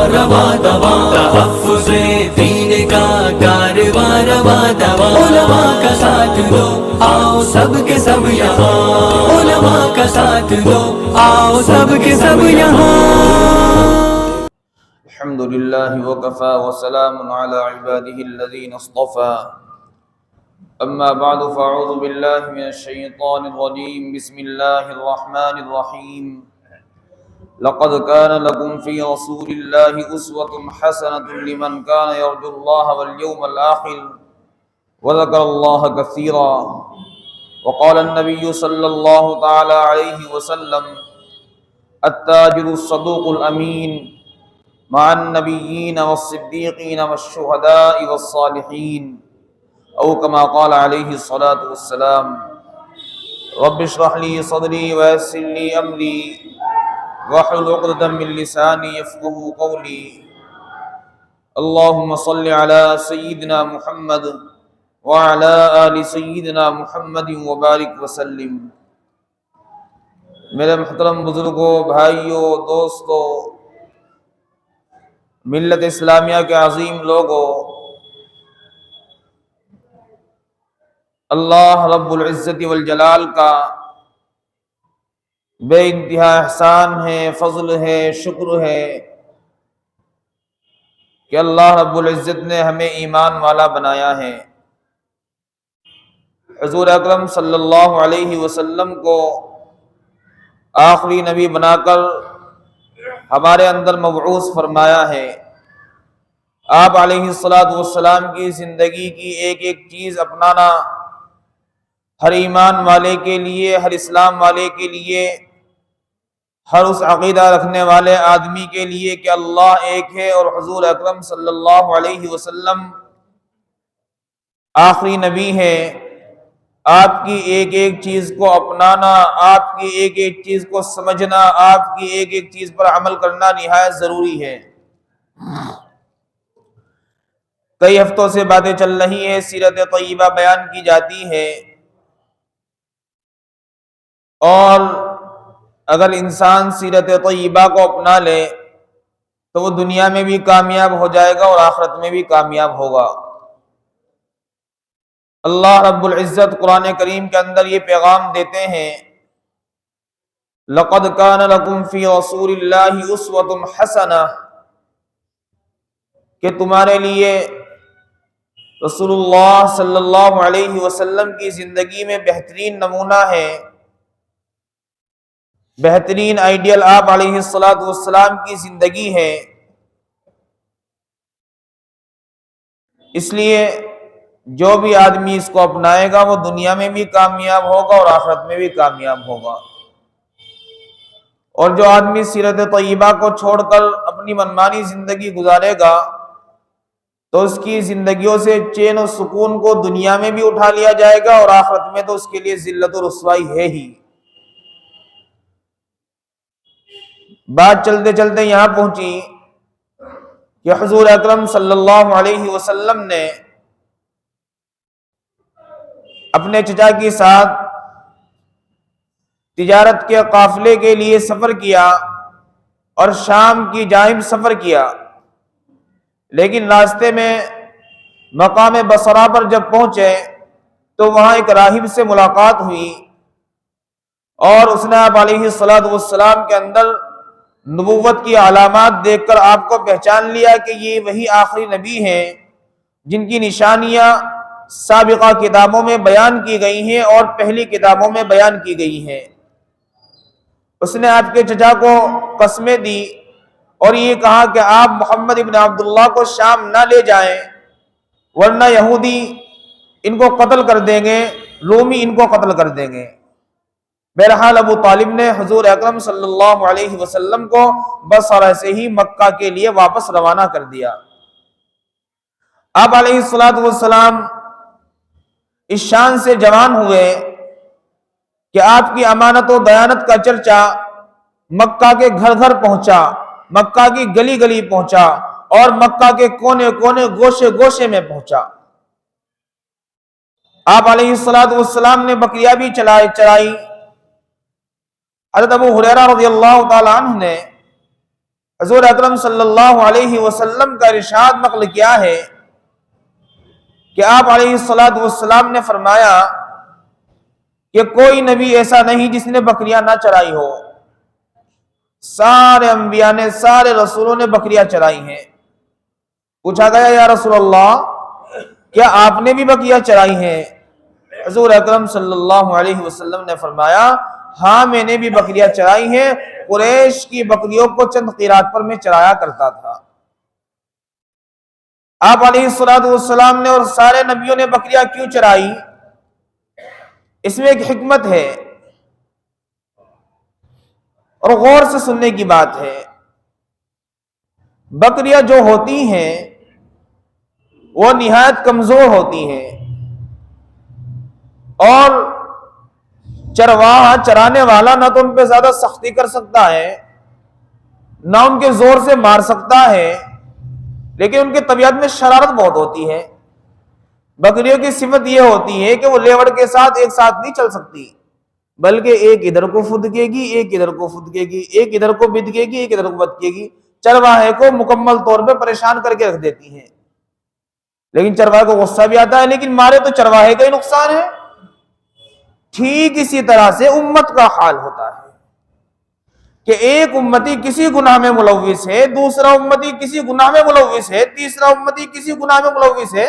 رواں رواں، تحفظ دین کا کارواں رواں رواں، علماء کا ساتھ دو آؤ سب کے سب یہاں، علماء کا ساتھ دو آؤ سب کے سب یہاں۔ الحمد للہ وکفی وسلام علی عبادہ الذین اصطفی، اما بعد فاعوذ باللہ من الشیطان الرجیم، بسم اللہ الرحمن الرحیم۔ لقد كان لكم في رسول الله أسوة حسنة لمن كان يرجو الله واليوم الآخر وذكر الله كثيرا۔ وقال النبي صلى الله تعالى عليه وسلم: التاجر الصدوق الأمين مع النبيين والصديقين والشهداء والصالحين، أو كما قال عليه الصلاة والسلام۔ رب اشرح لي صدري ويسر لي أمري واحلل عقدة من لساني يفقهوا قولي۔ اللهم صل على سيدنا محمد وعلى آل سيدنا محمد وبارك وسلم۔ میرے محترم بزرگوں، بھائیوں، دوستوں، ملت اسلامیہ کے عظیم لوگوں، اللہ رب العزت والجلال کا بے انتہا احسان ہے، فضل ہے، شکر ہے کہ اللہ رب العزت نے ہمیں ایمان والا بنایا ہے۔ حضور اکرم صلی اللہ علیہ وسلم کو آخری نبی بنا کر ہمارے اندر مبعوث فرمایا ہے۔ آپ علیہ السلام کی زندگی کی ایک ایک چیز اپنانا ہر ایمان والے کے لیے، ہر اسلام والے کے لیے، ہر اس عقیدہ رکھنے والے آدمی کے لیے کہ اللہ ایک ہے اور حضور اکرم صلی اللہ علیہ وسلم آخری نبی ہے، آپ کی ایک ایک چیز کو اپنانا، آپ کی ایک ایک چیز کو سمجھنا، آپ کی ایک ایک چیز پر عمل کرنا نہایت ضروری ہے۔ کئی ہفتوں سے باتیں چل رہی ہیں، سیرت طیبہ بیان کی جاتی ہے، اور اگر انسان سیرت طیبہ کو اپنا لے تو وہ دنیا میں بھی کامیاب ہو جائے گا اور آخرت میں بھی کامیاب ہوگا۔ اللہ رب العزت قرآن کریم کے اندر یہ پیغام دیتے ہیں: لقد كان لكم في رسول الله أسوة حسنة، کہ تمہارے لیے رسول اللہ صلی اللہ علیہ وسلم کی زندگی میں بہترین نمونہ ہے، بہترین آئیڈیل آپ علیہ السلام کی زندگی ہے۔ اس لیے جو بھی آدمی اس کو اپنائے گا وہ دنیا میں بھی کامیاب ہوگا اور آخرت میں بھی کامیاب ہوگا، اور جو آدمی سیرت طیبہ کو چھوڑ کر اپنی منمانی زندگی گزارے گا تو اس کی زندگیوں سے چین و سکون کو دنیا میں بھی اٹھا لیا جائے گا اور آخرت میں تو اس کے لیے ذلت و رسوائی ہے ہی۔ بات چلتے چلتے یہاں پہنچی کہ حضور اکرم صلی اللہ علیہ وسلم نے اپنے چچا کے ساتھ تجارت کے قافلے کے لیے سفر کیا اور شام کی جانب سفر کیا، لیکن راستے میں مقام بصرہ پر جب پہنچے تو وہاں ایک راہب سے ملاقات ہوئی، اور اس نے آپ علیہ السلام کے اندر نبوت کی علامات دیکھ کر آپ کو پہچان لیا کہ یہ وہی آخری نبی ہیں جن کی نشانیاں سابقہ کتابوں میں بیان کی گئی ہیں اور پہلی کتابوں میں بیان کی گئی ہیں۔ اس نے آپ کے چچا کو قسمیں دی اور یہ کہا کہ آپ محمد ابن عبداللہ کو شام نہ لے جائیں ورنہ یہودی ان کو قتل کر دیں گے، رومی ان کو قتل کر دیں گے۔ بہرحال ابو طالب نے حضور اکرم صلی اللہ علیہ وسلم کو بصرہ سے ہی مکہ کے لیے واپس روانہ کر دیا۔ آپ علیہ السلام اس شان سے جوان ہوئے کہ آپ کی امانت و دیانت کا چرچا مکہ کے گھر گھر پہنچا، مکہ کی گلی گلی پہنچا اور مکہ کے کونے کونے گوشے گوشے میں پہنچا۔ آپ علیہ السلام نے بکریاں بھی چرائی۔ حضرت ابو ہریرہ رضی اللہ تعالی عنہ نے حضور اکرم صلی اللہ علیہ وسلم کا ارشاد نقل کیا ہے کہ آپ علیہ الصلوۃ والسلام نے فرمایا کہ کوئی نبی ایسا نہیں جس نے بکریاں نہ چرائی ہو، سارے انبیاء نے، سارے رسولوں نے بکریاں چرائی ہیں۔ پوچھا گیا یا رسول اللہ کیا آپ نے بھی بکریاں چرائی ہیں؟ حضور اکرم صلی اللہ علیہ وسلم نے فرمایا ہاں میں نے بھی بکریاں چرائی ہیں، قریش کی بکریوں کو چند قیرات پر میں چرایا کرتا تھا۔ آپ علیہ الصلوۃ والسلام نے اور سارے نبیوں نے بکریاں کیوں چرائی؟ اس میں ایک حکمت ہے اور غور سے سننے کی بات ہے۔ بکریاں جو ہوتی ہیں وہ نہایت کمزور ہوتی ہیں، اور چرواہا، چرانے والا نہ تو ان پہ زیادہ سختی کر سکتا ہے، نہ ان کے زور سے مار سکتا ہے، لیکن ان کی طبیعت میں شرارت بہت ہوتی ہے۔ بکریوں کی صفت یہ ہوتی ہے کہ وہ لیوڑ کے ساتھ ایک ساتھ نہیں چل سکتی، بلکہ ایک ادھر کو فدکے گی، ایک ادھر کو فدکے گی، ایک ادھر کو بدکے گی، ایک ادھر کو بدکے گی، چرواہے کو مکمل طور پہ پریشان کر کے رکھ دیتی ہیں۔ لیکن چرواہے کو غصہ بھی آتا ہے، لیکن مارے تو چرواہے کا ہی نقصان ہے۔ ٹھیک اسی طرح سے امت کا حال ہوتا ہے کہ ایک امتی کسی گناہ میں ملوث ہے، دوسرا امتی کسی گناہ میں ملوث ہے، تیسرا امتی کسی گناہ میں ملوث ہے،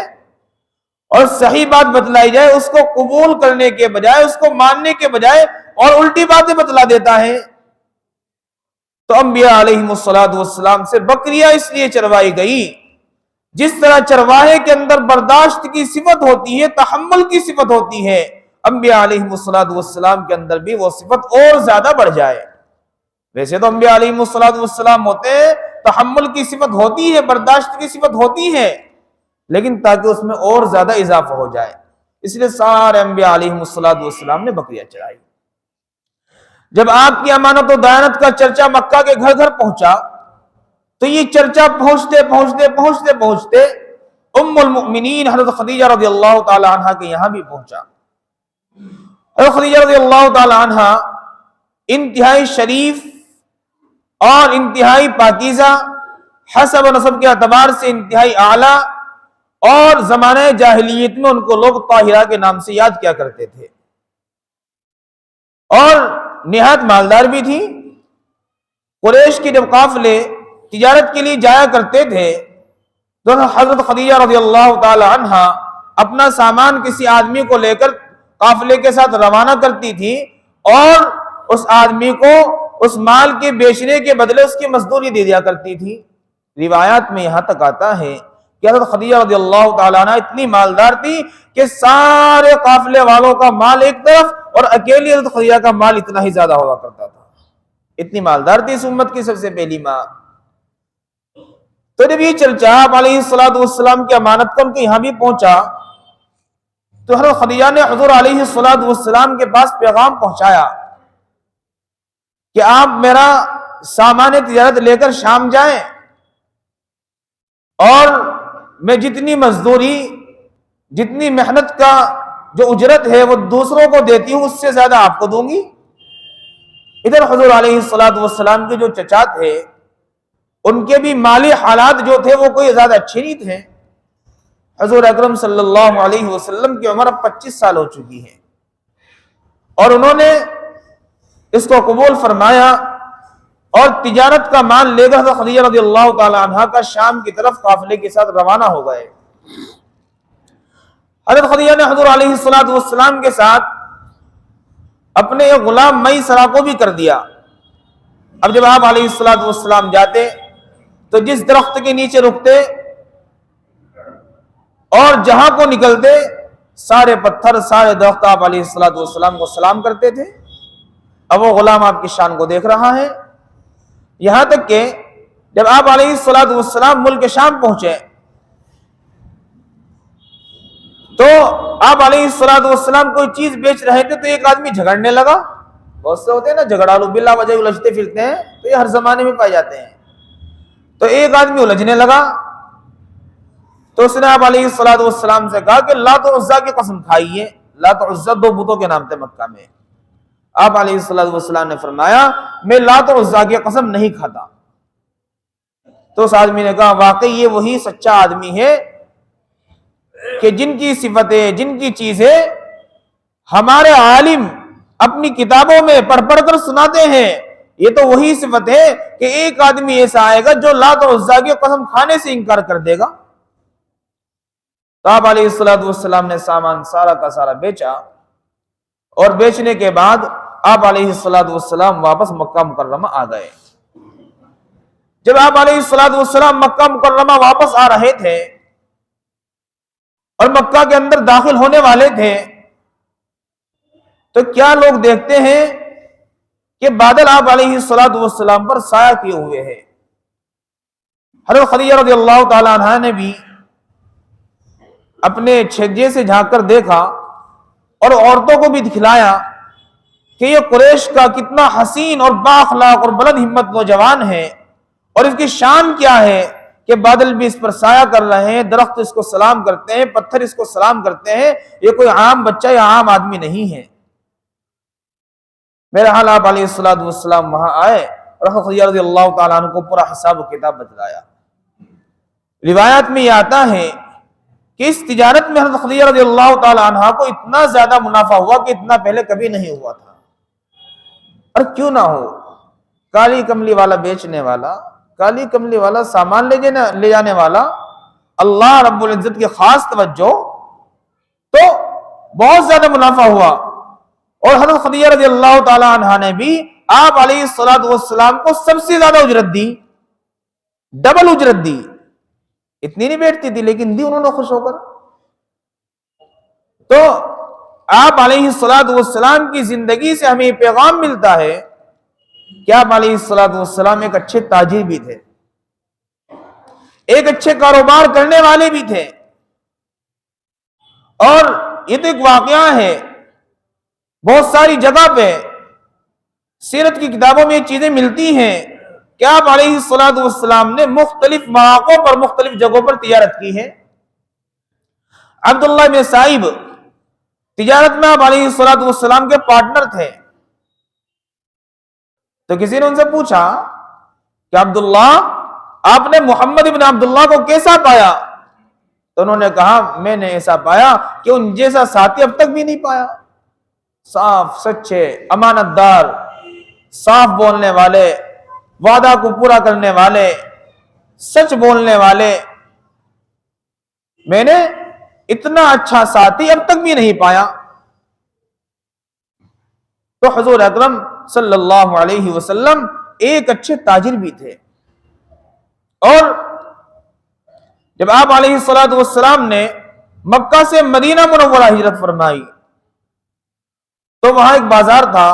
اور صحیح بات بتلائی جائے اس کو قبول کرنے کے بجائے، اس کو ماننے کے بجائے اور الٹی باتیں بتلا دیتا ہے۔ تو انبیاء علیہ الصلوۃ والسلام سے بکریاں اس لیے چروائی گئی، جس طرح چرواہے کے اندر برداشت کی صفت ہوتی ہے، تحمل کی صفت ہوتی ہے، انبیاء علیہ الصلوۃ والسلام کے اندر بھی وہ صفت اور زیادہ بڑھ جائے۔ ویسے تو انبیاء علیہ الصلوۃ والسلام ہوتے ہیں، تحمل کی صفت ہوتی ہے، برداشت کی صفت ہوتی ہے، لیکن تاکہ اس میں اور زیادہ اضافہ ہو جائے، اس لیے سارے انبیاء علیہ الصلوۃ والسلام نے بکریاں چرائی۔ جب آپ کی امانت و دیانت کا چرچا مکہ کے گھر گھر پہنچا تو یہ چرچا پہنچتے ام المؤمنین حضرت خدیجہ رضی اللہ تعالی عنہ کے یہاں بھی پہنچا۔ حضرت خدیجہ رضی اللہ تعالی عنہ انتہائی شریف اور انتہائی پاکیزہ، حسب و نسب کے اعتبار سے انتہائی اعلیٰ، اور زمانہ جاہلیت میں ان کو لوگ طاہرہ کے نام سے یاد کیا کرتے تھے، اور نہایت مالدار بھی تھی۔ قریش کے جب قافلے تجارت کے لیے جایا کرتے تھے تو حضرت خدیجہ رضی اللہ تعالی عنہ اپنا سامان کسی آدمی کو لے کر قافلے کے ساتھ روانہ کرتی تھی، اور اس آدمی کو اس مال کے بیچنے کے بدلے اس کی مزدوری دے دیا کرتی تھی۔ روایات میں یہاں تک آتا ہے کہ حضرت خدیجہ رضی اللہ تعالیٰ عنہ اتنی مالدار تھی کہ سارے قافلے والوں کا مال ایک طرف اور اکیلی حضرت خدیجہ کا مال اتنا ہی زیادہ ہوا کرتا تھا۔ اتنی مالدار تھی اس امت کی سب سے پہلی ماں۔ تو جب یہ چرچا آپ علیہ الصلوۃ والسلام کی امانت کا ان کے یہاں بھی پہنچا تو حضرت خدیجہ نے حضور علیہ الصلوۃ والسلام کے پاس پیغام پہنچایا کہ آپ میرا سامان تجارت لے کر شام جائیں، اور میں جتنی مزدوری، جتنی محنت کا جو اجرت ہے وہ دوسروں کو دیتی ہوں اس سے زیادہ آپ کو دوں گی۔ ادھر حضور علیہ الصلوۃ والسلام کے جو چچا تھے ان کے بھی مالی حالات جو تھے وہ کوئی زیادہ اچھے نہیں تھے۔ حضور اکرم صلی اللہ علیہ وسلم کی عمر اب 25 سال ہو چکی ہے، اور انہوں نے اس کو قبول فرمایا اور تجارت کا مال لے کر حضرت خدیجہ رضی اللہ تعالی عنہ کا شام کی طرف قافلے کے ساتھ روانہ ہو گئے۔ حضرت خدیجہ نے حضور علیہ الصلوۃ والسلام کے ساتھ اپنے ایک غلام میسرہ کو بھی کر دیا۔ اب جب آپ علیہ الصلوۃ والسلام جاتے تو جس درخت کے نیچے رکتے اور جہاں کو نکلتے سارے پتھر، سارے درخت آپ علیہ الصلوۃ والسلام کو سلام کرتے تھے۔ اب وہ غلام آپ کی شان کو دیکھ رہا ہے، یہاں تک کہ جب آپ علیہ الصلوۃ والسلام ملک شام پہنچے تو آپ علیہ الصلوۃ والسلام کوئی چیز بیچ رہے تھے تو ایک آدمی جھگڑنے لگا۔ بہت سے ہوتے ہیں نا جھگڑالو، بلا وجہ الجھتے پھرتے ہیں، تو یہ ہر زمانے میں پائے جاتے ہیں۔ تو ایک آدمی الجھنے لگا تو اس نے آپ علیہ الصلوۃ والسلام سے کہا کہ لات و عزیٰ کی قسم کھائیے۔ لات و عزیٰ 2 بتوں کے نام تھے مکہ میں۔ آپ علیہ الصلوۃ والسلام نے فرمایا میں لات و عزیٰ کی قسم نہیں کھاتا۔ تو اس آدمی نے کہا واقعی یہ وہی سچا آدمی ہے کہ جن کی صفتیں، جن کی چیزیں ہمارے عالم اپنی کتابوں میں پڑھ پڑھ کر سناتے ہیں، یہ تو وہی صفت ہے کہ ایک آدمی ایسا آئے گا جو لات اور عزا کی قسم کھانے سے انکار کر دے گا۔ تو آپ علیہ السلام نے سامان سارا کا سارا بیچا، اور بیچنے کے بعد آپ علیہ السلام واپس مکہ مکرمہ آ گئے۔ جب آپ علیہ السلام مکہ مکرمہ واپس آ رہے تھے اور مکہ کے اندر داخل ہونے والے تھے، تو کیا لوگ دیکھتے ہیں کہ بادل آپ علیہ السلام پر سایہ کیے ہوئے ہیں۔ حضرت خدیجہ رضی اللہ تعالی عنہا نے بھی اپنے چھجے سے جھانک کر دیکھا اور عورتوں کو بھی دکھلایا کہ یہ قریش کا کتنا حسین اور بااخلاق اور بلند ہمت نوجوان ہے، اور اس کی شان کیا ہے کہ بادل بھی اس پر سایہ کر رہے ہیں، درخت اس کو سلام کرتے ہیں، پتھر اس کو سلام کرتے ہیں، یہ کوئی عام بچہ یا عام آدمی نہیں ہے۔ میرے حال آپ علیہ السلام وہاں آئے اور خدیجہ رضی اللہ تعالیٰ عنہ کو پورا حساب و کتاب بتلایا۔ روایات میں یہ آتا ہے کہ اس تجارت میں حضرت خدیجہ رضی اللہ تعالیٰ عنہ کو اتنا زیادہ منافع ہوا کہ اتنا پہلے کبھی نہیں ہوا تھا۔ اور کیوں نہ ہو، کالی کملی والا بیچنے والا، کالی کملی والا سامان لے جانے والا، اللہ رب العزت کی خاص توجہ، تو بہت زیادہ منافع ہوا۔ اور حضرت خدیجہ رضی اللہ تعالی عنہا نے بھی آپ علیہ السلام کو سب سے زیادہ اجرت دی، ڈبل اجرت دی۔ اتنی نہیں بیٹھتی تھی لیکن دی انہوں نے خوش ہو کر۔ تو آپ علیہ السلام کی زندگی سے ہمیں پیغام ملتا ہے کہ آپ علیہ السلام ایک اچھے تاجر بھی تھے، ایک اچھے کاروبار کرنے والے بھی تھے۔ اور یہ تو ایک واقعہ ہے، بہت ساری جگہ پہ سیرت کی کتابوں میں یہ چیزیں ملتی ہیں کہ آپ علیہ السلام نے مختلف مواقعوں پر مختلف جگہوں پر تجارت کی ہے۔ عبداللہ بن سائب تجارت میں آپ علیہ السلام کے پارٹنر تھے۔ تو کسی نے ان سے پوچھا کہ عبداللہ، آپ نے محمد ابن عبداللہ کو کیسا پایا؟ تو انہوں نے کہا میں نے ایسا پایا کہ ان جیسا ساتھی اب تک بھی نہیں پایا، صاف سچے، امانت دار، صاف بولنے والے، وعدہ کو پورا کرنے والے، سچ بولنے والے، میں نے اتنا اچھا ساتھی اب تک بھی نہیں پایا۔ تو حضور اکرم صلی اللہ علیہ وسلم ایک اچھے تاجر بھی تھے۔ اور جب آپ علیہ السلام نے مکہ سے مدینہ منورہ ہجرت فرمائی تو وہاں ایک بازار تھا،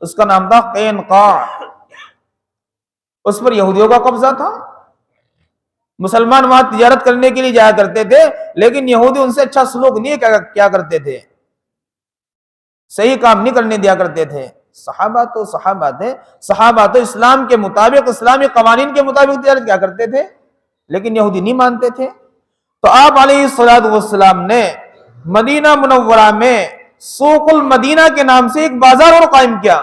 اس کا نام تھا قینقاع۔ اس پر یہودیوں کا قبضہ تھا۔ مسلمان وہاں تجارت کرنے کے لیے جایا کرتے تھے، لیکن یہودی ان سے اچھا سلوک نہیں کیا کرتے تھے، صحیح کام نہیں کرنے دیا کرتے تھے۔ صحابہ تو صحابہ تھے، صحابہ تو اسلام کے مطابق، اسلامی قوانین کے مطابق تجارت کیا کرتے تھے، لیکن یہودی نہیں مانتے تھے۔ تو آپ علیہ السلام نے مدینہ منورہ میں سوق المدینہ کے نام سے ایک بازار اور قائم کیا،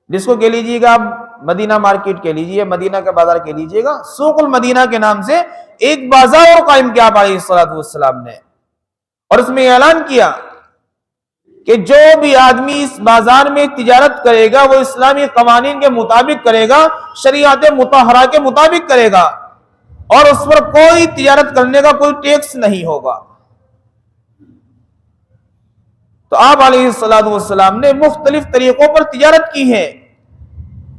جس کو کہہ لیجیے گا آپ مدینہ مارکیٹ کہہ لیجیے، مدینہ کا بازار کہہ لیجیے گا، سوق المدینہ کے نام سے ایک بازار اور قائم کیا آپ علیہ السلام نے۔ اور اس میں اعلان کیا کہ جو بھی آدمی اس بازار میں تجارت کرے گا وہ اسلامی قوانین کے مطابق کرے گا، شریعت مطہرہ کے مطابق کرے گا، اور اس پر کوئی تجارت کرنے کا کوئی ٹیکس نہیں ہوگا۔ تو آپ علیہ السلام نے مختلف طریقوں پر تجارت کی ہے،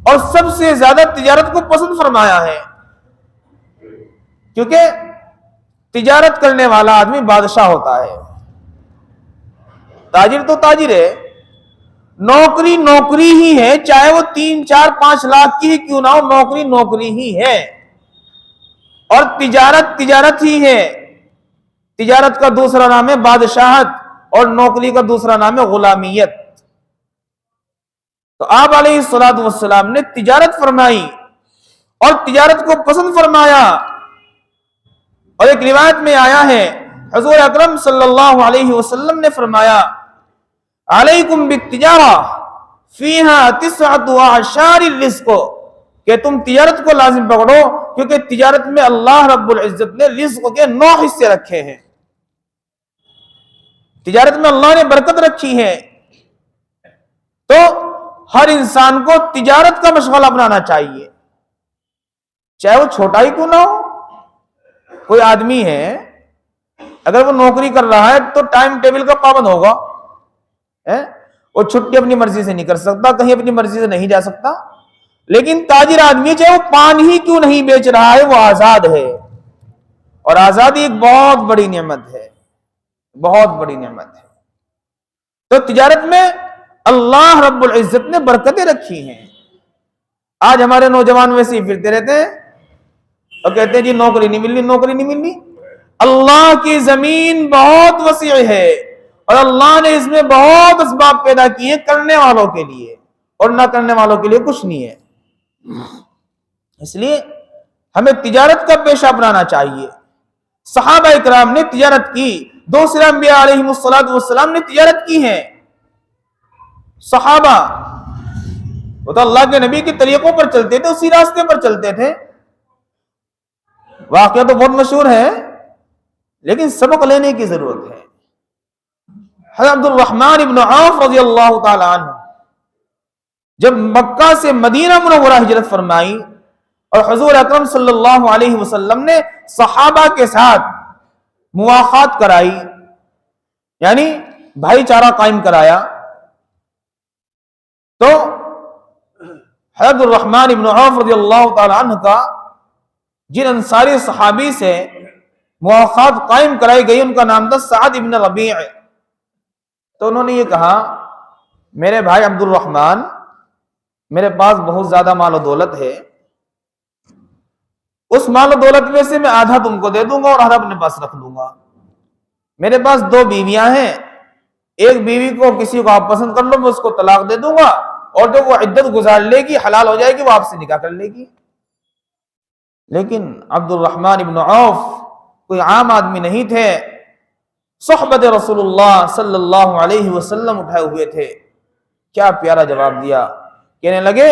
اور سب سے زیادہ تجارت کو پسند فرمایا ہے، کیونکہ تجارت کرنے والا آدمی بادشاہ ہوتا ہے۔ تاجر تو تاجر ہے، نوکری نوکری ہی ہے، چاہے وہ 3، 4، 5 لاکھ کی ہی کیوں نہ ہو، نوکری نوکری ہی ہے۔ اور تجارت تجارت ہی ہے۔ تجارت کا دوسرا نام ہے بادشاہت، اور نوکری کا دوسرا نام ہے غلامیت۔ تو آپ علیہ السلام نے تجارت فرمائی اور تجارت کو پسند فرمایا۔ اور ایک روایت میں آیا ہے حضور اکرم صلی اللہ علیہ وسلم نے فرمایا علیکم بالتجارہ فیہا 9 اعشار الرزق، کہ تم تجارت کو لازم پکڑو، کیونکہ تجارت میں اللہ رب العزت نے رزق کے 9 حصے رکھے ہیں۔ تجارت میں اللہ نے برکت رکھی ہے، تو ہر انسان کو تجارت کا مشغلہ اپنانا چاہیے، چاہے وہ چھوٹا ہی کیوں نہ ہو۔ کوئی آدمی ہے اگر وہ نوکری کر رہا ہے تو ٹائم ٹیبل کا پابند ہوگا، وہ چھٹی اپنی مرضی سے نہیں کر سکتا، کہیں اپنی مرضی سے نہیں جا سکتا۔ لیکن تاجر آدمی چاہے وہ پان ہی کیوں نہیں بیچ رہا ہے، وہ آزاد ہے، اور آزادی ایک بہت بڑی نعمت ہے، بہت بڑی نعمت ہے۔ تو تجارت میں اللہ رب العزت نے برکتیں رکھی ہیں۔ آج ہمارے نوجوان ویسے ہی پھرتے رہتے ہیں اور کہتے ہیں جی نوکری نہیں ملنی، نوکری نہیں ملنی۔ اللہ کی زمین بہت وسیع ہے، اور اللہ نے اس میں بہت اسباب پیدا کیے کرنے والوں کے لیے، اور نہ کرنے والوں کے لیے کچھ نہیں ہے۔ اس لیے ہمیں تجارت کا پیشہ اپنانا چاہیے۔ صحابہ اکرام نے تجارت کی، دوسرے انبیاء علیہم السلام نے تجارت کی ہے۔ صحابہ وہ تو اللہ کے نبی کے طریقوں پر چلتے تھے، اسی راستے پر چلتے تھے۔ واقعہ تو بہت مشہور ہے، لیکن سبق لینے کی ضرورت ہے۔ حضرت عبد الرحمن ابن عوف رضی اللہ تعالی عنہ جب مکہ سے مدینہ منورہ ہجرت فرمائی، اور حضور اکرم صلی اللہ علیہ وسلم نے صحابہ کے ساتھ مواخات کرائی، یعنی بھائی چارہ قائم کرایا، تو حضرت الرحمن ابن عوف رضی اللہ تعالی عنہ کا جن انصاری صحابی سے مواخات قائم کرائی گئی ان کا نام تھا سعد ابن ربیع۔ تو انہوں نے یہ کہا میرے بھائی عبد الرحمن، میرے پاس بہت زیادہ مال و دولت ہے، اس مال و دولت میں سے میں آدھا تم کو دے دوں گا اور آدھا اپنے پاس رکھ لوں گا۔ میرے پاس 2 بیویاں ہیں، ایک بیوی کو کسی کو آپ پسند کر لو، میں اس کو طلاق دے دوں گا، اور جو وہ عدت گزار لے گی، حلال ہو جائے گی، وہ آپ سے نکاح کر لے گی۔ لیکن عبد الرحمن ابن عوف کوئی عام آدمی نہیں تھے، صحبت رسول اللہ صلی اللہ علیہ وسلم اٹھائے ہوئے تھے۔ کیا پیارا جواب دیا، کہنے لگے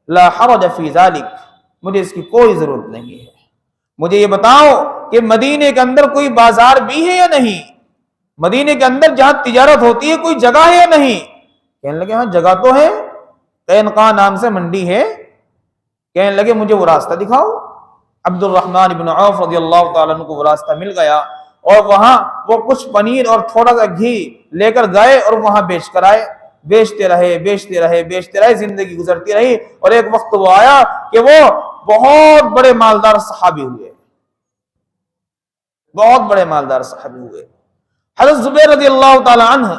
لا حرج فی ذالک، مجھے اس کی کوئی ضرورت نہیں ہے، مجھے یہ بتاؤ کہ مدینے کے اندر کوئی بازار بھی ہے یا نہیں، مدینے کے اندر جہاں تجارت ہوتی ہے کوئی جگہ ہے یا نہیں؟ کہنے لگے ہاں جگہ تو ہے، قینقاع نام سے منڈی ہے۔ کہنے لگے مجھے وہ راستہ دکھاؤ۔ عبد الرحمن ابن عوف رضی اللہ تعالیٰ عنہ کو وہ راستہ مل گیا، اور وہاں وہ کچھ پنیر اور تھوڑا سا گھی لے کر گئے اور وہاں بیچ کر آئے، بیچتے رہے، زندگی گزرتی رہی، اور ایک وقت وہ آیا کہ وہ بہت بڑے مالدار صحابی ہوئے، بہت بڑے مالدار صحابی ہوئے۔ حضرت زبیر رضی اللہ تعالی عنہ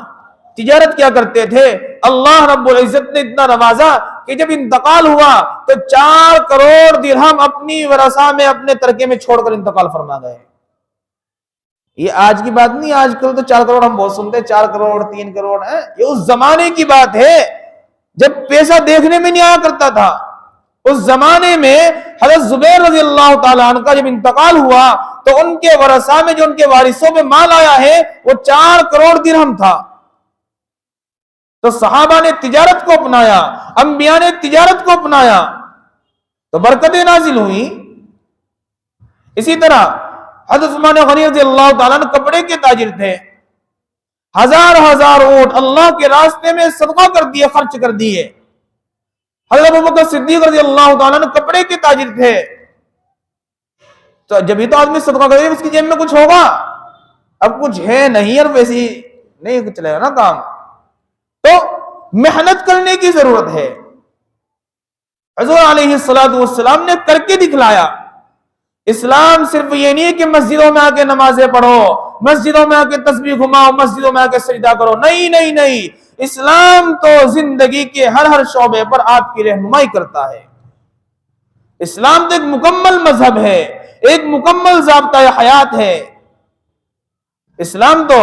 تجارت کیا کرتے تھے، اللہ رب العزت نے اتنا نوازا کہ جب انتقال ہوا تو 4 کروڑ درہم اپنی ورثہ میں اپنے ترکے میں چھوڑ کر انتقال فرما گئے۔ یہ آج کی بات نہیں، آج کل تو 4 کروڑ ہم بہت سنتے ہیں، 4 کروڑ 3 کروڑ ہے، یہ اس زمانے کی بات ہے جب پیسہ دیکھنے میں نہیں آیا کرتا تھا۔ اس زمانے میں حضرت زبیر رضی اللہ تعالیٰ عنہ کا جب انتقال ہوا تو ان کے ورثہ میں جو ان کے وارثوں میں مال آیا ہے وہ 4 کروڑ درہم تھا۔ تو صحابہ نے تجارت کو اپنایا، انبیاء نے تجارت کو اپنایا تو برکتیں نازل ہوئی۔ اسی طرح حضرت عثمان غنی رضی اللہ تعالیٰ عنہ کپڑے کے تاجر تھے، ہزار اونٹ اللہ کے راستے میں صدقہ کر دیے، خرچ کر دیے۔ حضرت ابوبکر صدیق رضی اللہ تعالیٰ عنہ کپڑے کے تاجر تھے، تو جب ہی تو آدمی صدقہ کرے اس کی جیب میں کچھ ہوگا، اب کچھ ہے نہیں اور ویسی نہیں چلے گا نا کام، تو محنت کرنے کی ضرورت ہے۔ حضور علیہ السلام نے کر کے دکھلایا۔ اسلام صرف یہ نہیں ہے کہ مسجدوں میں آ کے نمازیں پڑھو، مسجدوں میں آ کے تسبیح گھماؤ، مسجدوں میں آ کے سجدہ کرو، نہیں، اسلام تو زندگی کے ہر شعبے پر آپ کی رہنمائی کرتا ہے۔ اسلام تو ایک مکمل مذہب ہے، ایک مکمل ضابطۂ حیات ہے۔ اسلام تو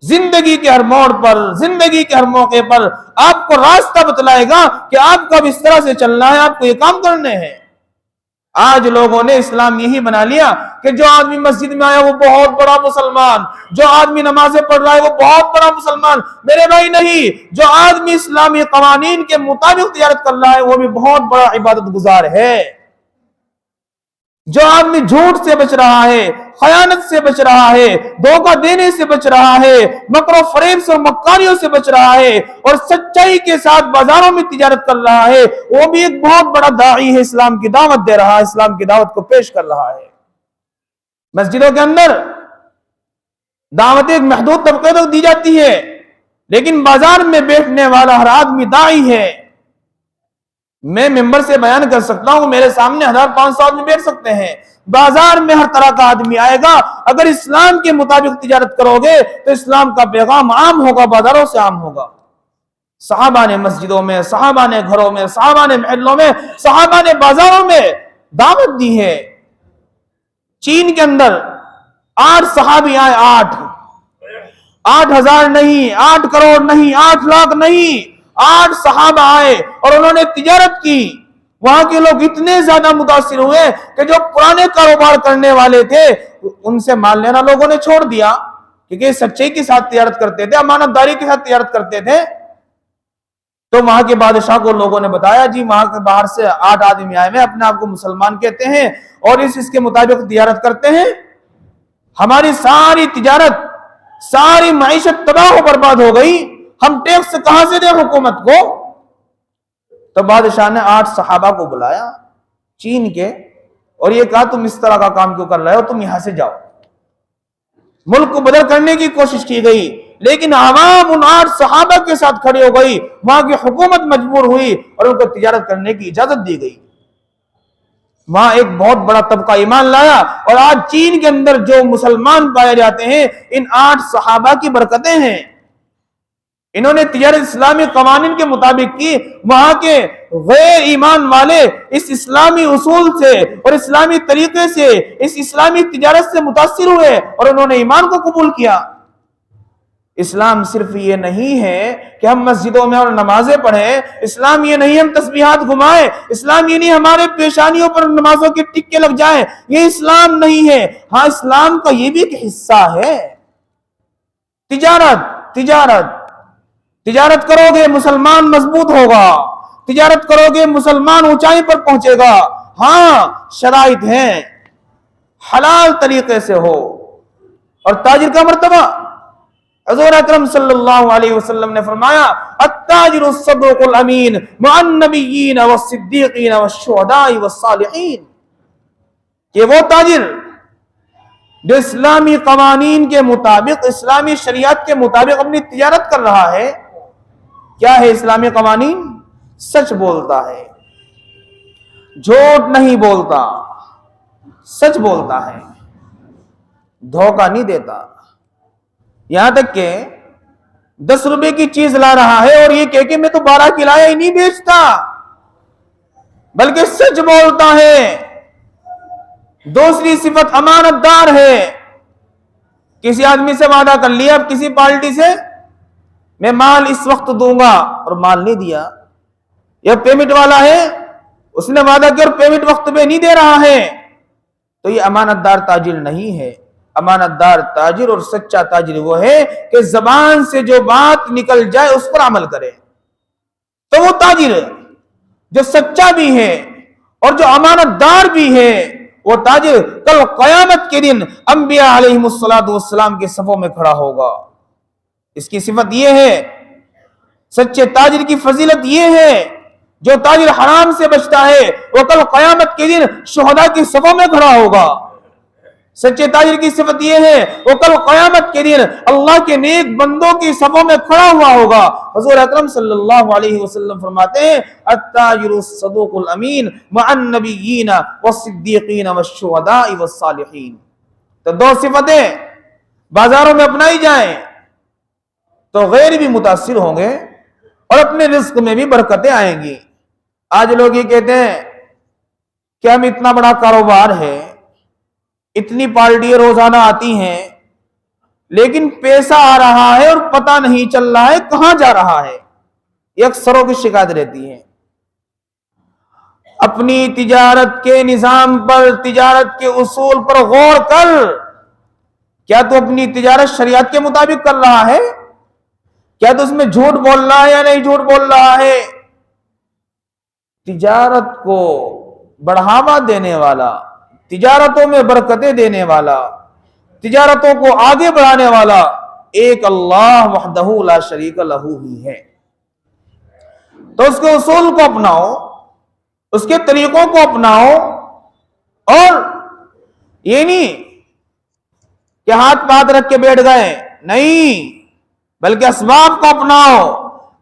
زندگی کے ہر موڑ پر، زندگی کے ہر موقع پر آپ کو راستہ بتلائے گا کہ آپ کو اب اس طرح سے چلنا ہے، آپ کو یہ کام کرنے ہیں۔ آج لوگوں نے اسلام یہی بنا لیا کہ جو آدمی مسجد میں آیا وہ بہت بڑا مسلمان، جو آدمی نمازیں پڑھ رہا ہے وہ بہت بڑا مسلمان۔ میرے بھائی نہیں، جو آدمی اسلامی قوانین کے مطابق تجارت کر رہا ہے وہ بھی بہت بڑا عبادت گزار ہے۔ جو آدمی جھوٹ سے بچ رہا ہے، خیانت سے بچ رہا ہے، دھوکہ دینے سے بچ رہا ہے، مکر و فریب سے مکاریوں سے بچ رہا ہے اور سچائی کے ساتھ بازاروں میں تجارت کر رہا ہے، وہ بھی ایک بہت بڑا داعی ہے، اسلام کی دعوت دے رہا ہے، اسلام کی دعوت کو پیش کر رہا ہے۔ مسجدوں کے اندر دعوت ایک محدود طبقے تک دی جاتی ہے، لیکن بازار میں بیٹھنے والا ہر آدمی داعی ہے۔ میں ممبر سے بیان کر سکتا ہوں، میرے سامنے 1500 آدمی بیٹھ سکتے ہیں، بازار میں ہر طرح کا آدمی آئے گا۔ اگر اسلام کے مطابق تجارت کرو گے تو اسلام کا پیغام عام ہوگا، بازاروں سے عام ہوگا۔ صحابہ نے مسجدوں میں، صحابہ نے گھروں میں، صحابہ نے محلوں میں، صحابہ نے بازاروں میں دعوت دی ہے۔ چین کے اندر 8 صحابی آئے، 8,000 نہیں، 8 کروڑ نہیں، 8 لاکھ نہیں، 8 صحابہ آئے اور انہوں نے تجارت کی۔ وہاں کے لوگ اتنے زیادہ متاثر ہوئے کہ جو پرانے کاروبار کرنے والے تھے ان سے مال لینا لوگوں نے چھوڑ دیا، کیونکہ سچائی کے ساتھ تجارت کرتے تھے، امانت داری کے ساتھ تجارت کرتے تھے۔ تو وہاں کے بادشاہ کو لوگوں نے بتایا، جی وہاں کے باہر سے 8 آدمی آئے ہیں، اپنے آپ کو مسلمان کہتے ہیں اور اس کے مطابق تجارت کرتے ہیں، ہماری ساری تجارت، ساری معیشت تباہ و برباد ہو گئی، ہم ٹیکس کہاں سے دیں حکومت کو؟ تو بادشاہ نے 8 صحابہ کو بلایا چین کے اور یہ کہا، تم اس طرح کا کام کیوں کر رہے ہو، تم یہاں سے جاؤ۔ ملک کو بدل کرنے کی کوشش کی گئی، لیکن عوام ان 8 صحابہ کے ساتھ کھڑی ہو گئی، وہاں کی حکومت مجبور ہوئی اور ان کو تجارت کرنے کی اجازت دی گئی۔ وہاں ایک بہت بڑا طبقہ ایمان لایا اور آج چین کے اندر جو مسلمان پائے جاتے ہیں ان 8 صحابہ کی برکتیں ہیں۔ انہوں نے تجارت اسلامی قوانین کے مطابق کی، وہاں کے غیر ایمان والے اس اسلامی اصول سے اور اسلامی طریقے سے، اس اسلامی تجارت سے متاثر ہوئے اور انہوں نے ایمان کو قبول کیا۔ اسلام صرف یہ نہیں ہے کہ ہم مسجدوں میں اور نمازیں پڑھیں، اسلام یہ نہیں ہم تسبیحات گھمائیں، اسلام یہ نہیں ہمارے پیشانیوں پر نمازوں کے ٹکے لگ جائیں، یہ اسلام نہیں ہے۔ ہاں، اسلام کا یہ بھی ایک حصہ ہے تجارت کرو گے مسلمان مضبوط ہوگا، تجارت کرو گے مسلمان اونچائی پر پہنچے گا۔ ہاں، شرائط ہیں، حلال طریقے سے ہو۔ اور تاجر کا مرتبہ، حضور اکرم صلی اللہ علیہ وسلم نے فرمایا، التاجر الصدوق الامین مع النبیین والصدیقین والشہداء والصالحین، کہ وہ تاجر جو اسلامی قوانین کے مطابق، اسلامی شریعت کے مطابق اپنی تجارت کر رہا ہے، کیا ہے اسلامی قوانین؟ سچ بولتا ہے، جھوٹ نہیں بولتا، سچ بولتا ہے، دھوکہ نہیں دیتا۔ یہاں تک کہ 10 روپے کی چیز لا رہا ہے اور یہ کہ میں تو 12 کی لایا ہی نہیں بیچتا، بلکہ سچ بولتا ہے۔ دوسری صفت امانت دار ہے۔ کسی آدمی سے وعدہ کر لیا، اب کسی پارٹی سے میں مال اس وقت دوں گا اور مال نہیں دیا، یا پیمنٹ والا ہے اس نے وعدہ کیا اور پیمنٹ وقت پہ نہیں دے رہا ہے، تو یہ امانت دار تاجر نہیں ہے۔ امانت دار تاجر اور سچا تاجر وہ ہے کہ زبان سے جو بات نکل جائے اس پر عمل کرے۔ تو وہ تاجر جو سچا بھی ہے اور جو امانت دار بھی ہے، وہ تاجر کل قیامت کے دن انبیاء علیہ السلام کے صفوں میں کھڑا ہوگا۔ اس کی صفت یہ ہے، سچے تاجر کی فضیلت یہ ہے، جو تاجر حرام سے بچتا ہے وہ کل قیامت کے دن شہداء کی صفوں میں کھڑا ہوگا۔ سچے تاجر کی صفت یہ ہے، وہ کل قیامت کے دن اللہ کے نیک بندوں کی صفوں میں کھڑا ہوا ہوگا۔ حضور اکرم صلی اللہ علیہ وسلم فرماتے ہیں، التاجر الصدوق الامین مع النبیین والصدیقین والشہداء والصالحین۔ تو 2 صفتیں بازاروں میں اپنائی جائیں تو غیر بھی متاثر ہوں گے اور اپنے رزق میں بھی برکتیں آئیں گی۔ آج لوگ یہ کہتے ہیں کہ ہم اتنا بڑا کاروبار ہے، اتنی پارٹیاں روزانہ آتی ہیں، لیکن پیسہ آ رہا ہے اور پتہ نہیں چل رہا ہے کہاں جا رہا ہے۔ یہ اکثروں کی شکایت رہتی ہے۔ اپنی تجارت کے نظام پر، تجارت کے اصول پر غور کر. کیا تو اپنی تجارت شریعت کے مطابق کر رہا ہے؟ کیا تو اس میں جھوٹ بول رہا ہے یا نہیں جھوٹ بول رہا ہے؟ تجارت کو بڑھاوا دینے والا، تجارتوں میں برکتیں دینے والا، تجارتوں کو آگے بڑھانے والا ایک اللہ وحدہ لا شریک لہ ہی ہے. تو اس کے اصول کو اپناؤ، اس کے طریقوں کو اپناؤ، اور یہ نہیں کہ ہاتھ پات رکھ کے بیٹھ گئے، نہیں، بلکہ اسباب کو اپناؤ.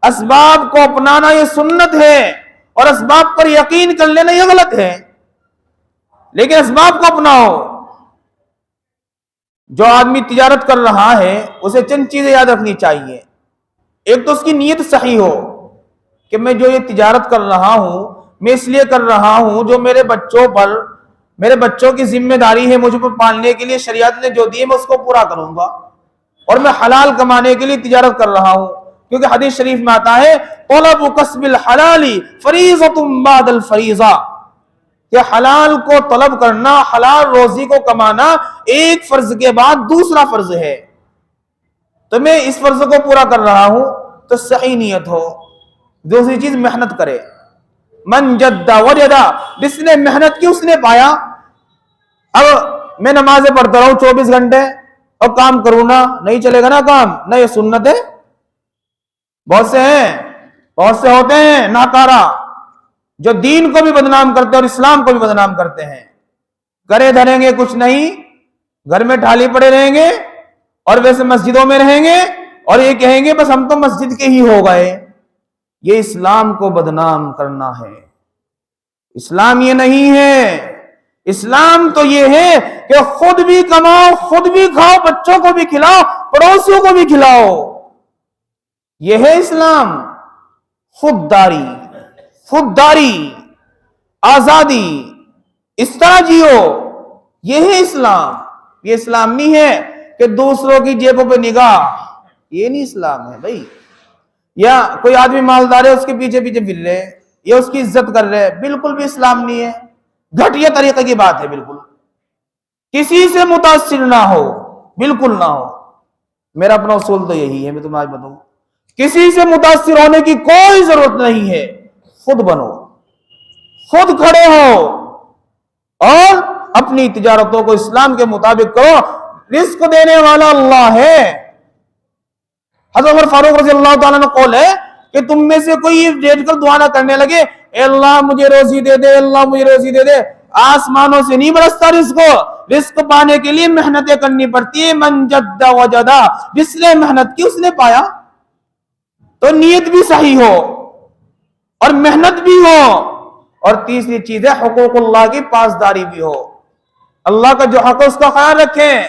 اسباب کو اپنانا یہ سنت ہے، اور اسباب پر یقین کر لینا یہ غلط ہے، لیکن اسباب کو اپناؤ. جو آدمی تجارت کر رہا ہے اسے چند چیزیں یاد رکھنی چاہیے. ایک تو اس کی نیت صحیح ہو کہ میں جو یہ تجارت کر رہا ہوں میں اس لیے کر رہا ہوں جو میرے بچوں کی ذمہ داری ہے مجھ پر پالنے کے لیے شریعت نے جو دی ہے میں اس کو پورا کروں گا، اور میں حلال کمانے کے لیے تجارت کر رہا ہوں. کیونکہ حدیث شریف میں آتا ہے طلب کسب الحلال فریضۃ بعد الفریضہ، کہ حلال کو طلب کرنا، حلال روزی کو کمانا ایک فرض کے بعد دوسرا فرض ہے. تو میں اس فرض کو پورا کر رہا ہوں تو صحیح نیت ہو. دوسری چیز محنت کرے. من جد وجد، جس نے محنت کی اس نے پایا. اب میں نمازیں پڑھتا رہوں 24 گھنٹے اور کام کروں نا، نہیں چلے گا نا کام، نہ یہ سنت ہے. بہت سے ہوتے ہیں ناکارہ جو دین کو بھی بدنام کرتے اور اسلام کو بھی بدنام کرتے ہیں. کرے دھریں گے کچھ نہیں، گھر میں ڈھالی پڑے رہیں گے اور ویسے مسجدوں میں رہیں گے اور یہ کہیں گے بس ہم تو مسجد کے ہی ہو گئے. یہ اسلام کو بدنام کرنا ہے. اسلام یہ نہیں ہے. اسلام تو یہ ہے کہ خود بھی کماؤ، خود بھی کھاؤ، بچوں کو بھی کھلاؤ، پڑوسیوں کو بھی کھلاؤ. یہ ہے اسلام. خودداری، آزادی، اس طرح جیو، یہ ہے اسلام. یہ اسلام نہیں ہے کہ دوسروں کی جیبوں پہ نگاہ، یہ نہیں اسلام ہے بھائی. یا کوئی آدمی مالدار ہے اس کے پیچھے پھر رہے یا اس کی عزت کر رہے، بالکل بھی اسلام نہیں ہے. گھٹیا طریقے کی بات ہے. بالکل کسی سے متاثر نہ ہو، بالکل نہ ہو. میرا اپنا اصول تو یہی ہے، میں تمہیں آج بتاؤں، کسی سے متاثر ہونے کی کوئی ضرورت نہیں ہے. خود بنو، خود کھڑے ہو اور اپنی تجارتوں کو اسلام کے مطابق کرو. رزق دینے والا اللہ ہے. حضرت عمر فاروق رضی اللہ تعالیٰ نے قول ہے کہ تم میں سے کوئی لیٹ کر دعا نہ کرنے لگے اے اللہ مجھے روزی دے دے، اللہ مجھے روزی دے دے. آسمانوں سے نہیں برستا رزق پانے کے لیے محنتیں کرنی پڑتی ہے. من جد وجدا، جس نے محنت کی اس نے پایا. تو نیت بھی صحیح ہو اور محنت بھی ہو. اور تیسری چیز ہے حقوق اللہ کی پاسداری بھی ہو. اللہ کا جو حق ہے اس کا خیال رکھیں.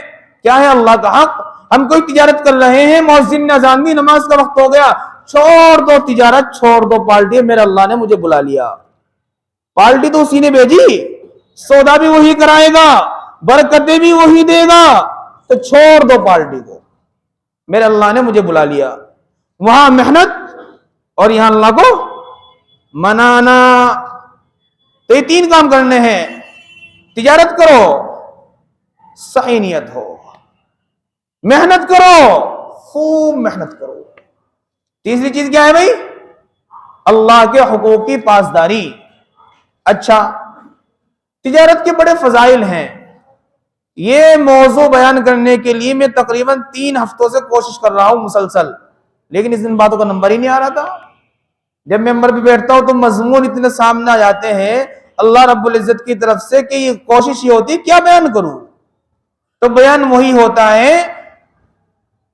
کیا ہے اللہ کا حق؟ ہم کوئی تجارت کر رہے ہیں، مؤذن نے اذان دی، نماز کا وقت ہو گیا، چھوڑ دو تجارت، چھوڑ دو پارٹی، میرے اللہ نے مجھے بلا لیا. پارٹی تو اسی نے بھیجی، سودا بھی وہی کرائے گا، برکتیں بھی وہی دے گا، تو چھوڑ دو پارٹی کو، میرے اللہ نے مجھے بلا لیا. وہاں محنت اور یہاں اللہ کو منانا. تو یہ 3 کام کرنے ہیں. تجارت کرو، صحیح نیت ہو. محنت کرو، خوب محنت کرو. تیسری چیز کیا ہے بھائی؟ اللہ کے حقوق کی پاسداری. اچھا، تجارت کے بڑے فضائل ہیں. یہ موضوع بیان کرنے کے لیے میں تقریباً 3 ہفتوں سے کوشش کر رہا ہوں مسلسل، لیکن اس دن باتوں کا نمبر ہی نہیں آ رہا تھا. جب ممبر پہ بیٹھتا ہوں تو مضمون اتنے سامنے آ جاتے ہیں اللہ رب العزت کی طرف سے کہ یہ کوشش یہ ہوتی ہے کیا بیان کروں. تو بیان وہی ہوتا ہے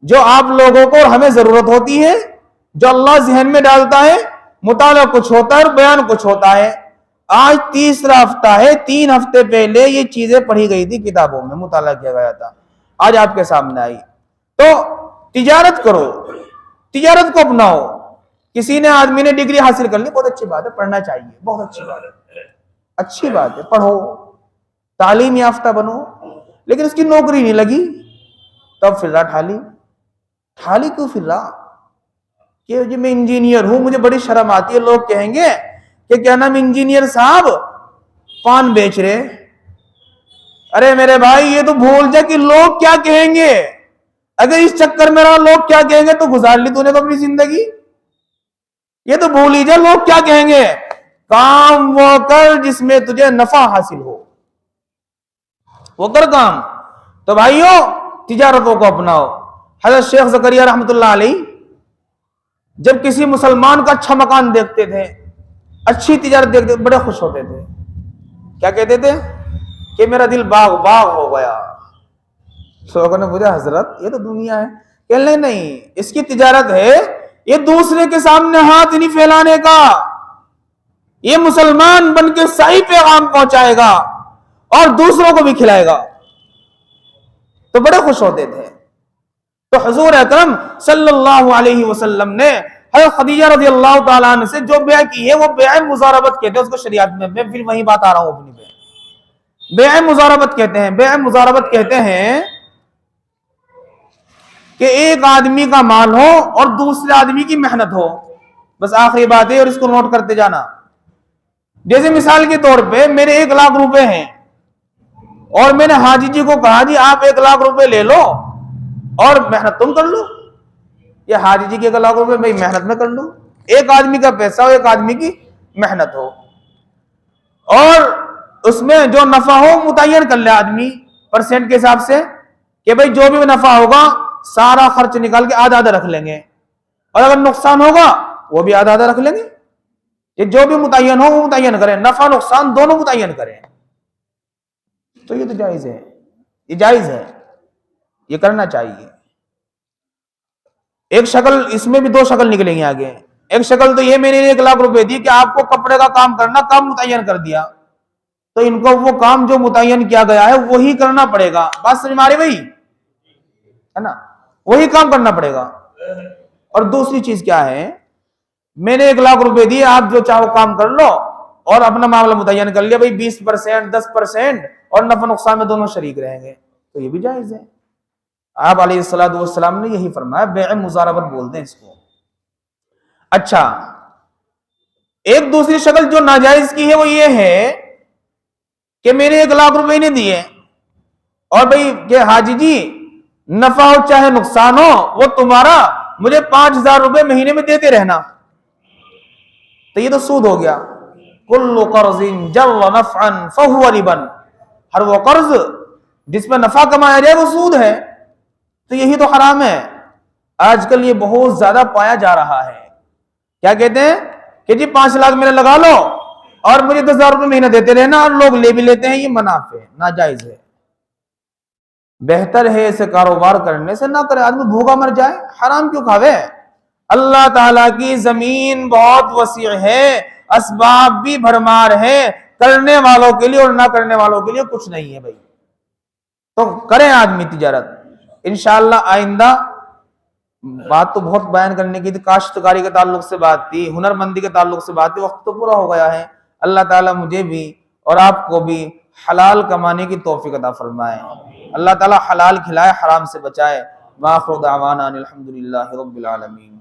جو آپ لوگوں کو اور ہمیں ضرورت ہوتی ہے، جو اللہ ذہن میں ڈالتا ہے. مطالعہ کچھ ہوتا ہے اور بیان کچھ ہوتا ہے. آج 3را ہفتہ ہے. 3 ہفتے پہلے یہ چیزیں پڑھی گئی تھی کتابوں میں، مطالعہ کیا گیا تھا، آج آپ کے سامنے آئی. تو تجارت کرو، تجارت کو اپناؤ. کسی نے آدمی نے ڈگری حاصل کر لی، بہت اچھی بات ہے، پڑھنا چاہیے، بہت اچھی بات ہے، اچھی بات ہے، پڑھو، تعلیم یافتہ بنو. لیکن اس کی نوکری نہیں لگی، تب پھر رہا ٹھالی کیوں پھر رہا کہ میں انجینئر ہوں. مجھے بڑی شرم آتی ہے، لوگ کہیں گے کہ کیا نام انجینئر صاحب پان بیچ رہے. ارے میرے بھائی یہ تو بھول جا کہ لوگ کیا کہیں گے. اگر اس چکر میں رہا لوگ کیا کہیں گے تو گزار لی تو نے تو اپنی زندگی. یہ تو بھول ہی جا لوگ کیا کہیں گے. کام وہ کر جس میں تجھے نفع حاصل ہو, وہ کر کام. تو بھائیوں تجارتوں کو اپناؤ. حضرت شیخ زکریا رحمۃ اللہ علیہ جب کسی مسلمان کا اچھا مکان دیکھتے تھے, اچھی تجارت دیکھتے تھے, بڑے خوش ہوتے تھے. کیا کہتے تھے کہ میرا دل باغ باغ ہو گیا. لوگوں نے پوچھا حضرت یہ تو دنیا ہے. کہ نہیں اس کی تجارت ہے, یہ دوسرے کے سامنے ہاتھ نہیں پھیلانے کا. یہ مسلمان بن کے صحیح پیغام پہنچائے گا اور دوسروں کو بھی کھلائے گا. تو بڑے خوش ہوتے تھے. تو حضور اکرم صلی اللہ علیہ وسلم نے حضرت خدیجہ رضی اللہ تعالیٰ عنہ سے جو بیع کی ہے وہ بیع مزاربت کہتے ہیں اس کو شریعت میں. میں پھر وہیں بات آ رہا ہوں اپنی پہ. بیع مزاربت کہتے ہیں. بیع مزاربت کہتے ہیں کہ ایک آدمی کا مال ہو اور دوسرے آدمی کی محنت ہو. بس آخری بات ہے اور اس کو نوٹ کرتے جانا. جیسے مثال کے طور پہ میرے 1 لاکھ روپے ہیں اور میں نے حاجی جی کو کہا جی آپ 1 لاکھ روپے لے لو اور محنت تم کر لو. یا حاجی جی کے 1 لاکھ روپے میں محنت میں کر لوں. ایک آدمی کا پیسہ ہو, ایک آدمی کی محنت ہو, اور اس میں جو نفع ہو متعین کر لے آدمی پرسنٹ کے حساب سے کہ بھئی جو بھی نفع ہوگا سارا خرچ نکال کے آدھا آدھا رکھ لیں گے, اور اگر نقصان ہوگا وہ بھی آدھا آدھا رکھ لیں گے. کہ جو بھی متعین ہو وہ متعین کریں, نفع نقصان دونوں متعین کریں. تو یہ تو جائز ہے, یہ جائز ہے, یہ کرنا چاہیے. ایک شکل اس میں بھی 2 شکل نکلیں گے آگے. ایک شکل تو یہ میں نے 1 لاکھ روپے دی کہ آپ کو کپڑے کا کام کرنا, کام متعین کر دیا, تو ان کو وہ کام جو متعین کیا گیا ہے وہی کرنا پڑے گا. بات سمجھ میں آ رہی بھائی ہے نا, وہی کام کرنا پڑے گا. اور دوسری چیز کیا ہے, میں نے 1 لاکھ روپے دیے, آپ جو چاہو کام کر لو اور اپنا معاملہ متعین کر لیا بھائی 20% 10% اور نفع نقصان میں دونوں شریک رہیں گے, تو یہ بھی جائز ہے. آپ علیہ الصلوۃ والسلام نے یہی فرمایا, بیع مزاربت بولتے ہیں اس کو. اچھا, ایک دوسری شکل جو ناجائز کی ہے وہ یہ ہے کہ میں نے 1 لاکھ روپے نہیں دیے اور بھئی کہ حاجی جی نفع ہو چاہے نقصان ہو وہ تمہارا, مجھے 5,000 روپے مہینے میں دیتے رہنا. تو یہ تو سود ہو گیا. کل قرض جر نفعا فهو ربا, ہر وہ قرض جس میں نفع کمایا جائے وہ سود ہے. تو یہی تو حرام ہے. آج کل یہ بہت زیادہ پایا جا رہا ہے. کیا کہتے ہیں کہ جی 5 لاکھ میرا لگا لو اور مجھے 10,000 روپے مہینہ دیتے رہنا, اور لوگ لے بھی لیتے ہیں. یہ منافع ہے, ناجائز ہے. بہتر ہے اسے کاروبار کرنے سے نہ کرے, آدمی بھوکا مر جائے, حرام کیوں کھاوے. اللہ تعالیٰ کی زمین بہت وسیع ہے, اسباب بھی بھرمار ہے, کرنے والوں کے لیے اور نہ کرنے والوں کے لیے کچھ نہیں ہے بھائی. تو کریں آدمی تجارت. انشاءاللہ آئندہ بات تو بہت بیان کرنے کی تھی, کاشتکاری کے تعلق سے بات تھی, ہنرمندی کے تعلق سے بات تھی, وقت تو پورا ہو گیا ہے. اللہ تعالیٰ مجھے بھی اور آپ کو بھی حلال کمانے کی توفیق عطا فرمائے. اللہ تعالیٰ حلال کھلائے, حرام سے بچائے. وآخر دعوانا الحمدللہ رب العالمین.